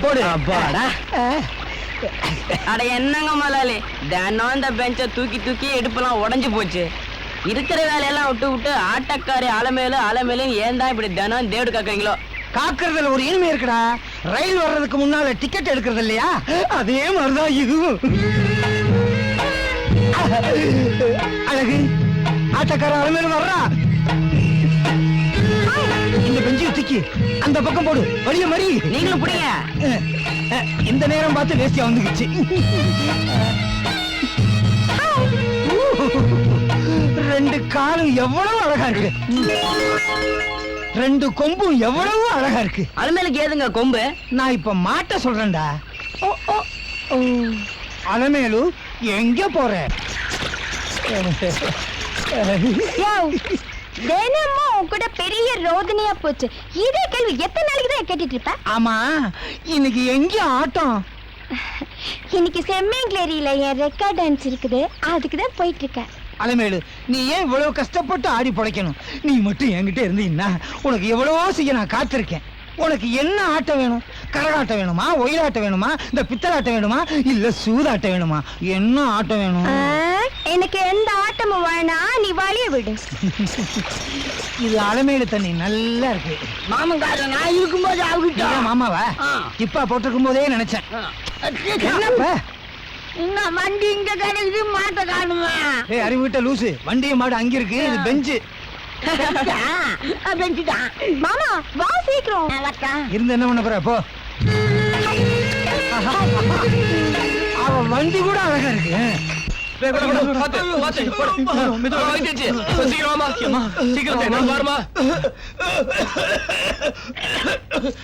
போடு. அட என்னங்க முதலாளி, தினம் இந்த பெஞ்சை தூக்கி தூக்கி இடுப்பெல்லாம் உடஞ்சு போச்சு. இருக்கிற வேலையெல்லாம் விட்டு விட்டு ஆட்டக்காரி அலமேலு ஏன் தான் இப்படி தினம் தேடு காக்குறீங்களோ? காக்குறதுல ஒரு இனிமே இருக்குடா. ரயில் வர்றதுக்கு முன்னால டிக்கெட் எடுக்கிறது இல்லையா, அதே மாதிரிதான் இதுவும். அழகு, ஆட்டக்கார அலமேலு வர்றா. இந்த பெஞ்சு தூக்கி அந்த பக்கம் போடு, வழிய மாதிரி நீங்களும் புடிங்க. இந்த நேரம் பார்த்து வேஸ்டியா வந்துக்குச்சு. ரெண்டு காலும் எவ்வளவு அழகா இருக்கு, ரெண்டு கொம்பும் எவ்வளவு அழகா இருக்கு. அலமேலுக்கு ஏதுங்க கொம்பு? நான் இப்ப மாட்ட சொல்றேன்டா. அலமேலு எங்க போற? தினமும் கூட பெரிய ரோதனையா போச்சு. இதே கேள்வி எத்தனை நாளைக்கு தான் கேட்டுட்டு இருப்ப? ஆமா, இன்னைக்கு எங்க ஆட்டம்? இன்னைக்கு செம்மேங்கிலேரியில என் ரெக்கார்ட் டான்ஸ் இருக்குது, அதுக்கு தான் போயிட்டு இருக்கேன். அலமேலு, நீ ஏன் இவ்வளவு கஷ்டப்பட்டு ஆடி படைக்கணும்? நீ மட்டும் என்கிட்ட இருந்தீங்கன்னா உனக்கு எவ்வளவோ செய்ய நான் காத்திருக்கேன். உனக்கு என்ன ஆட்டம் வேணும்? கரகாட்டம் வேணுமா, ஒயிலாட்டம் வேணுமா, இந்த பித்தலாட்டம் வேணுமா, இல்ல சூதாட்டம் வேணுமா? என்ன ஆட்டம் வேணும்? எனக்கு எந்த ஆட்டமும் வேணாம், நீ வழிய விடு. இது அலமேலு தண்ணி நல்லா இருக்கு. மாமங்கார நான் இருக்கும்போது ஆகிட்டா மாமாவா இப்பா போட்டிருக்கும் போதே நினைச்சேன். என்னப்பா இன்னும் வண்டி இங்க கிடைக்குது, மாட்ட காணுமா? அறிவு விட்ட லூசு, வண்டிய மாடு அங்க இருக்கு, இது பெஞ்சு. மாமா வா சீக்கிரம். இருந்து என்ன பண்ண போற? போ. அவ வண்டி கூட அழகா இருக்கு.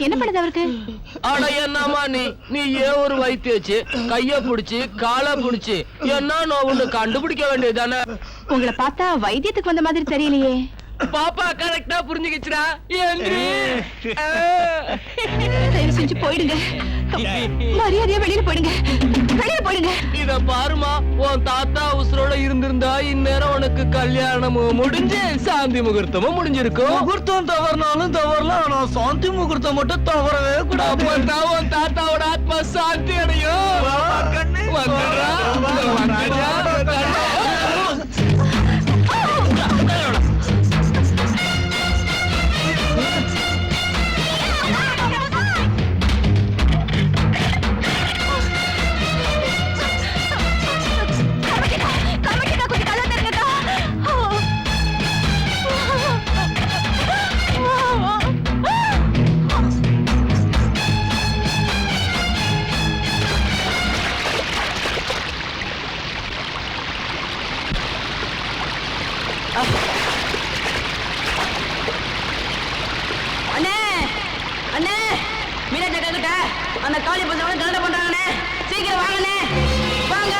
என்ன பண்ணுது அவருக்கு? ஆனா என்னமா நீ ஏன் ஒரு வைத்தியச்சு கைய புடிச்சு காலை புடிச்சு என்ன நோவுன்னு கண்டுபிடிக்க வேண்டியதுதானே? உங்களை பார்த்தா வைத்தியத்துக்கு வந்த மாதிரி தெரியலையே. பாப்பா கரெக்டா புரிஞ்சுக்கிச்சுடா. தயவு செஞ்சு போயிடுங்க, மரியாதையா வெளியில போயிடுங்க, வெளியில போயிடுங்க. இத பாருமா, உன் தாத்தா உசுரோட இருந்திருந்தா இந்நேரம் உனக்கு கல்யாணமும் முடிஞ்சு சாந்தி முகூர்த்தமும் முடிஞ்சிருக்கும். முகூர்த்தம் தவறினாலும் தவறலாம், ஆனா சாந்தி முகூர்த்தம் மட்டும் தவறவே கூடாது. அப்பதான் உன் தாத்தாவோட ஆத்மா சாந்தி அடையும். வந்துடுறா, வந்துடுறா. அண்ணே அண்ணே, மீனாட்சி அக்கா கிட்ட அந்த காளி பசங்க கலட்ட பண்றாங்கண்ணே, சீக்கிரம் வாங்கண்ணே, வாங்க.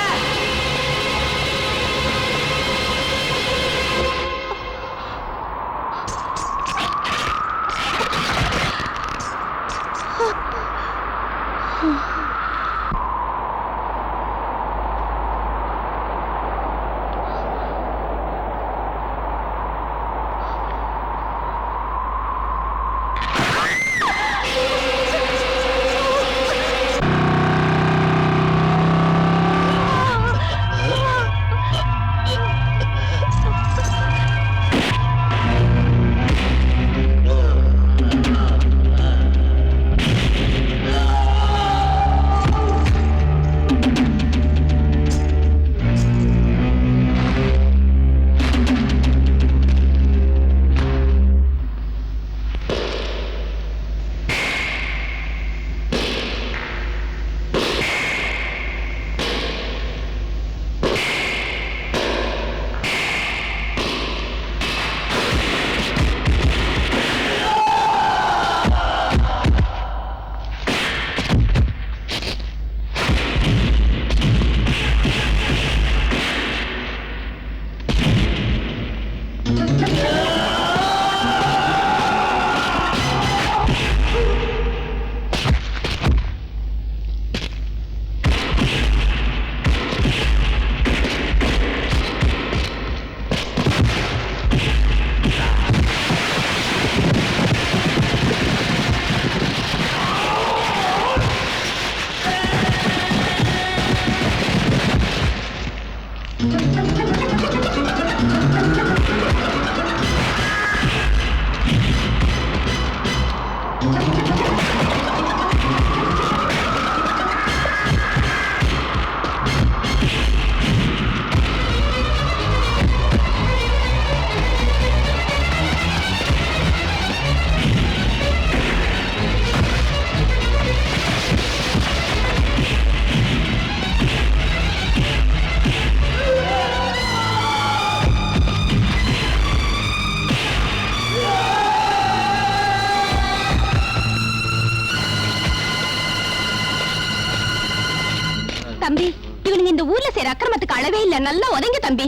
தம்பி இவனுங்க இந்த ஊர்ல செய்யற அக்கிரமத்துக்கு அளவே இல்ல. நல்லா உதங்க தம்பி.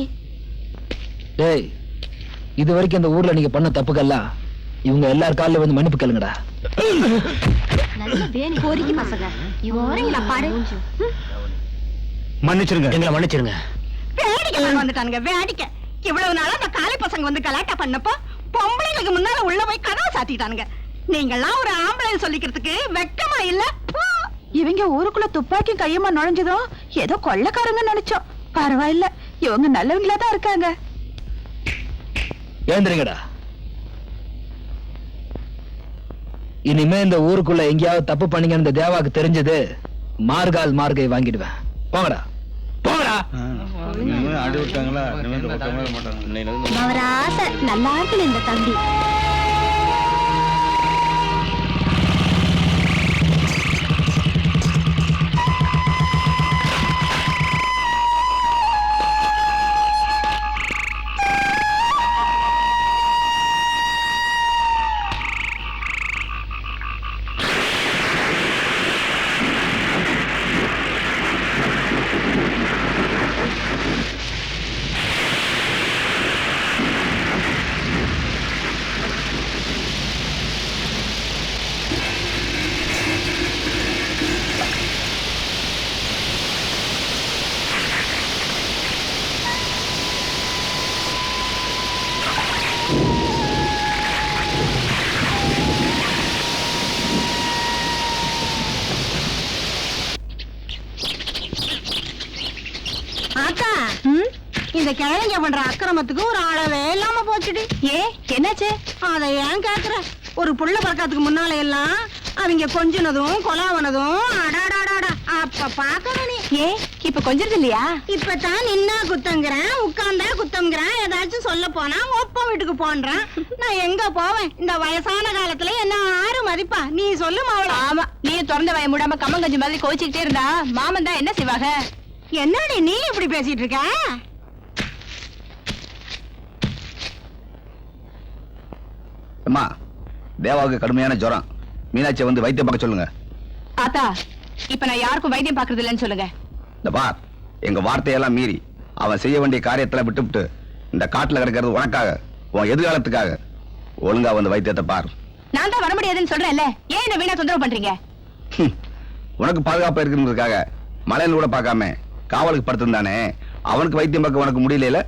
டேய், இது வரைக்கும் இந்த ஊர்ல நீங்க பண்ண தப்புக்கெல்லாம் இவங்க எல்லார் காலில் வந்து மன்னிப்பு கேளுங்கடா. நல்ல வேணி கோரிக்கை பசங்க இவரீங்களா பாரு. மன்னிச்சிருங்க, எங்களை மன்னிச்சிருங்க. வேடிக்கை வந்துட்டானுங்க வேடிக்கை. இவ்வளவு நாளா அந்த காலை பசங்க வந்து கலாட்டா பண்ணப்போ பொம்பளைங்களுக்கு முன்னால உள்ள போய் கதவை சாத்திட்டானுங்க. நீங்கெல்லாம் ஒரு ஆம்பளை சொல்லிக்கிறதுக்கு வெக்கமா இல்ல? இவங்க ஊருக்குள்ள துப்பாக்கி கையமா நுழைஞ்சதும் ஏதோ கொள்ளக்காரங்க நினைச்சோம். பரவாயில்ல, இவங்க நல்லவங்களா தான் இருக்காங்க. ஏந்திரிங்கடா. இனிமே இந்த ஊருக்குள்ள எங்கேயாவது தப்பு பண்ணீங்கன்னு இந்த தேவாக்கு தெரிஞ்சது மார்கால் மார்கை வாங்கிடுவேன். போங்கடா போங்கடா. அவர் ஆசை நல்லா இருக்கல இந்த தம்பி. இந்த கிழங்க பண்ற அக்கிரமத்துக்கு ஒரு அளவே இல்லாம போச்சுடி. ஏ என்னாச்சு? அதை ஏன் கேக்குற? ஒரு புள்ள பறக்கிறதுக்கு முன்னால எல்லாம் அவங்க கொஞ்சினதும் கொலாவனதும் அடாடாடாடா அப்ப பாக்கணும் நீ. ஏ இப்ப கொஞ்சது இல்லையா? இப்பதான் நின்னா குத்தங்கிறேன், உட்கார்ந்தா குத்தம்ங்கிறேன். ஏதாச்சும் சொல்ல போனா ஒப்ப வீட்டுக்கு போன்றான். நான் எங்க போவேன்? இந்த வயசான காலத்துல என்ன ஆறு மதிப்பா? நீ சொல்லு மாவள. ஆமா, நீ திறந்த வாய மூடாம கம்மங்கஞ்சி மாதிரி கோச்சிக்கிட்டே இருந்தா மாமன் தான் என்ன செய்வாங்க? என்னடி நீ இப்படி பேசிட்டு இருக்க? அம்மா, தேவாவுக்கு கடுமையான ஜுரம். மீனாட்சியை வந்து வைத்தியம் பார்க்க சொல்லுங்க. ஆத்தா, இப்ப நான் யாருக்கும் வைத்தியம் பார்க்கறது இல்லைன்னு சொல்லுங்க. இந்த பார், எங்க வார்த்தையெல்லாம் மீறி அவன் செய்ய வேண்டிய காரியத்துல விட்டுவிட்டு இந்த காட்டுல கிடக்கிறது உனக்காக, உன் எதிர்காலத்துக்காக. ஒழுங்கா வந்து வைத்தியத்தை பார். நான் தான் வர முடியாதுன்னு சொல்றேன்ல, ஏன் என்ன வீணா தொந்தரவு பண்றீங்க? உனக்கு பாதுகாப்பா இருக்குன்றதுக்காக மலையில கூட பார்க்காம காவலுக்கு படுத்திருந்தானே, அவனுக்கு வைத்தியம் பார்க்க உனக்கு முடியல.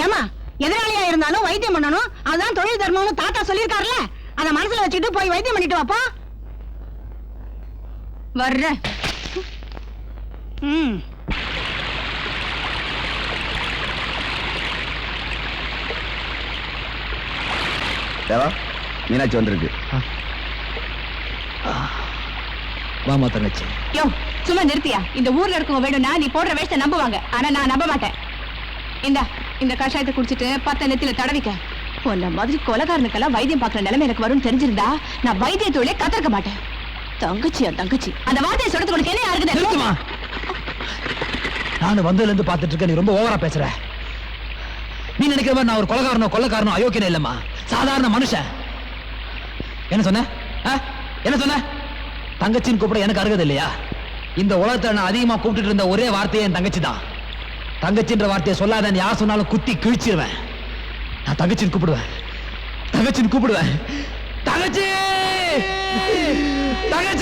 ஏமா, எதிராளியா இருந்தாலும் வைத்தியம் பண்ணணும், அதான் தொழில் தர்மம்னு தாத்தா சொல்லிருக்காருல்ல. அத மனசுல வச்சுட்டு போய் வைத்தியம் பண்ணிட்டு வாப்பா. வர்ற. தேவா, மீனாட்சி வந்திருக்கு. வாமா தங்கச்சி. யோ, சும்மா நிறுத்தியா? இந்த ஊர்ல இருக்கவங்க வேணும்னா நீ போடுற வேஷத்தை நம்புவாங்க, ஆனா நான் நம்ப மாட்டேன். இந்த கஷாயத்தை குடிச்சிட்டு 10 நெத்தில தடவிக்க. உன்ன மாதிரி கொலைகாரனுக்கெல்லாம் வைத்தியம் பார்க்குற நிலைமை எனக்கு வரும்னு தெரிஞ்சிருந்தா நான் வைத்திய தொழிலே கத்திருக்க மாட்டேன். தங்கச்சியா தங்கச்சி, அந்த வார்த்தையை சொல்றது உனக்கு என்ன யாருக்குது? நான் வந்ததுல இருந்து பார்த்துட்டு இருக்க, நீ ரொம்ப ஓவரா பேசுற. நீ நினைக்கிற மாதிரி நான் ஒரு கொலைகாரனோ அயோக்கியனே இல்லம்மா, சாதாரண மனுஷன். என்ன சொன்ன? என்ன சொன்ன? தங்கச்சின்னு கூப்பிட எனக்கு அருகது இல்லையா? இந்த உலகத்துல நான் அதிகமா கூப்பிட்டு இருந்த ஒரே வார்த்தையே என் தங்கச்சி தான். தங்கச்சின்ற வார்த்தையை சொல்லாதன்னு யார் சொன்னாலும் குத்தி கிழிச்சிருவேன். நான் தங்கச்சின்னு கூப்பிடுவேன், தங்கச்சின்னு கூப்பிடுவேன். தங்கச்சி, தங்கச்சி.